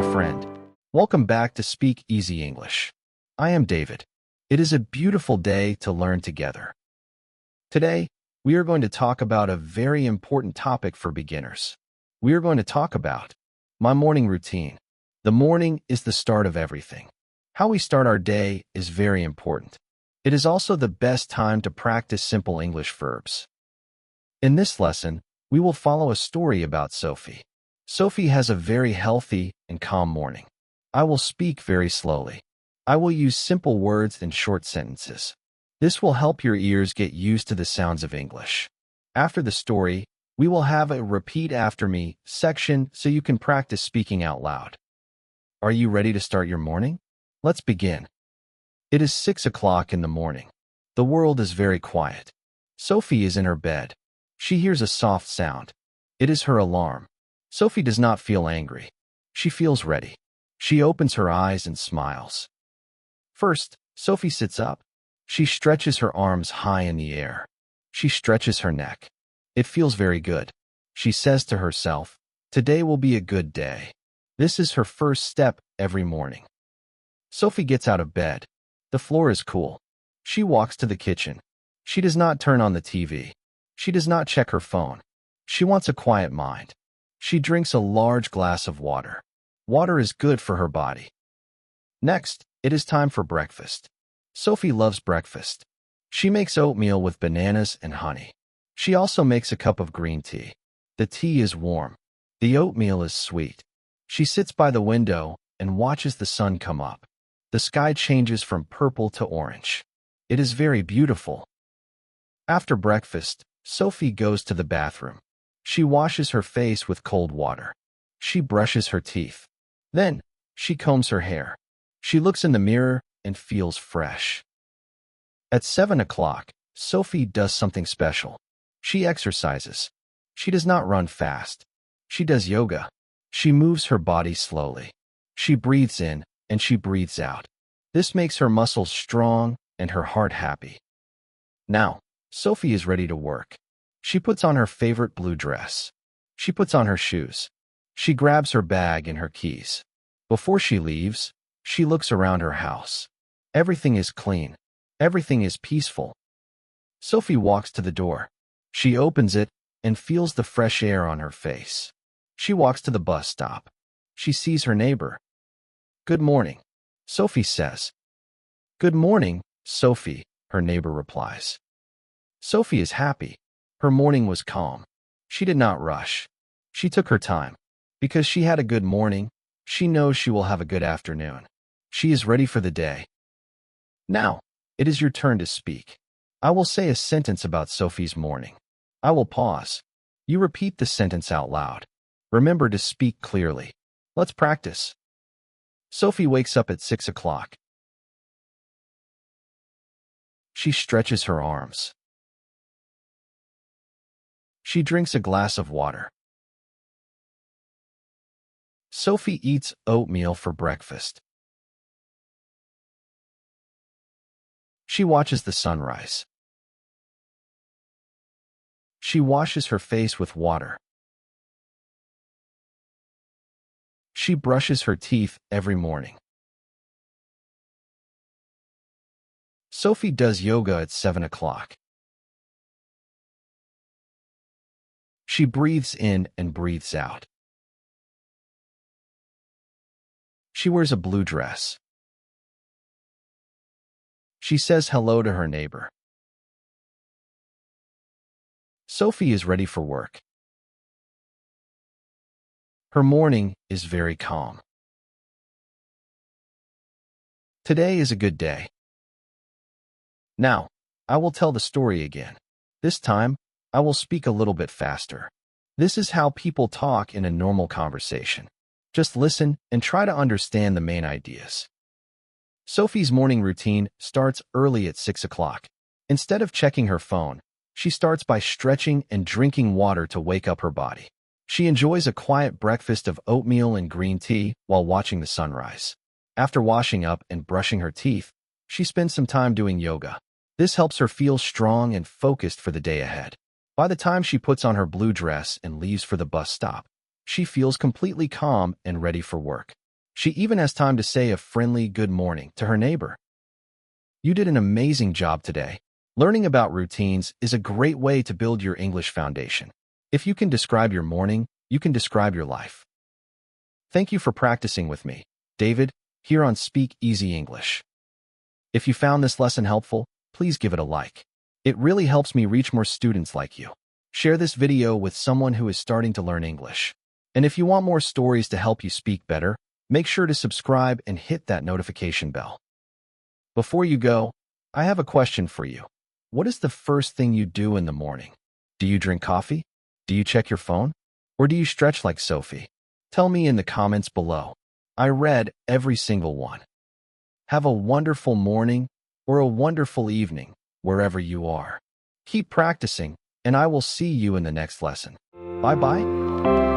my friend. Welcome back to Speak Easy English. I am David. It is a beautiful day to learn together. Today, we are going to talk about a very important topic for beginners. We are going to talk about my morning routine. The morning is the start of everything. How we start our day is very important. It is also the best time to practice simple English verbs. In this lesson, we will follow a story about Sophie. Sophie has a very healthy and calm morning. I will speak very slowly. I will use simple words and short sentences. This will help your ears get used to the sounds of English. After the story, we will have a repeat after me section so you can practice speaking out loud. Are you ready to start your morning? Let's begin. It is 6 o'clock in the morning. The world is very quiet. Sophie is in her bed. She hears a soft sound. It is her alarm. Sophie does not feel angry. She feels ready. She opens her eyes and smiles. First, Sophie sits up. She stretches her arms high in the air. She stretches her neck. It feels very good. She says to herself, "Today will be a good day." This is her first step every morning. Sophie gets out of bed. The floor is cool. She walks to the kitchen. She does not turn on the TV. She does not check her phone. She wants a quiet mind. She drinks a large glass of water. Water is good for her body. Next, it is time for breakfast. Sophie loves breakfast. She makes oatmeal with bananas and honey. She also makes a cup of green tea. The tea is warm. The oatmeal is sweet. She sits by the window and watches the sun come up. The sky changes from purple to orange. It is very beautiful. After breakfast, Sophie goes to the bathroom. She washes her face with cold water. She brushes her teeth. Then, she combs her hair. She looks in the mirror and feels fresh. At 7 o'clock, Sophie does something special. She exercises. She does not run fast. She does yoga. She moves her body slowly. She breathes in and she breathes out. This makes her muscles strong and her heart happy. Now, Sophie is ready to work. She puts on her favorite blue dress. She puts on her shoes. She grabs her bag and her keys. Before she leaves, she looks around her house. Everything is clean. Everything is peaceful. Sophie walks to the door. She opens it and feels the fresh air on her face. She walks to the bus stop. She sees her neighbor. "Good morning," Sophie says. "Good morning, Sophie," her neighbor replies. Sophie is happy. Her morning was calm. She did not rush. She took her time. Because she had a good morning, she knows she will have a good afternoon. She is ready for the day. Now, it is your turn to speak. I will say a sentence about Sophie's morning. I will pause. You repeat the sentence out loud. Remember to speak clearly. Let's practice. Sophie wakes up at 6 o'clock. She stretches her arms. She drinks a glass of water. Sophie eats oatmeal for breakfast. She watches the sunrise. She washes her face with water. She brushes her teeth every morning. Sophie does yoga at 7 o'clock. She breathes in and breathes out. She wears a blue dress. She says hello to her neighbor. Sophie is ready for work. Her morning is very calm. Today is a good day. Now, I will tell the story again. This time, I will speak a little bit faster. This is how people talk in a normal conversation. Just listen and try to understand the main ideas. Sophie's morning routine starts early at 6 o'clock. Instead of checking her phone, she starts by stretching and drinking water to wake up her body. She enjoys a quiet breakfast of oatmeal and green tea while watching the sunrise. After washing up and brushing her teeth, she spends some time doing yoga. This helps her feel strong and focused for the day ahead. By the time she puts on her blue dress and leaves for the bus stop, she feels completely calm and ready for work. She even has time to say a friendly good morning to her neighbor. You did an amazing job today. Learning about routines is a great way to build your English foundation. If you can describe your morning, you can describe your life. Thank you for practicing with me, David, here on Speak Easy English. If you found this lesson helpful, please give it a like. It really helps me reach more students like you. Share this video with someone who is starting to learn English. And if you want more stories to help you speak better, make sure to subscribe and hit that notification bell. Before you go, I have a question for you. What is the first thing you do in the morning? Do you drink coffee? Do you check your phone? Or do you stretch like Sophie? Tell me in the comments below. I read every single one. Have a wonderful morning or a wonderful evening, wherever you are. Keep practicing, and I will see you in the next lesson. Bye-bye.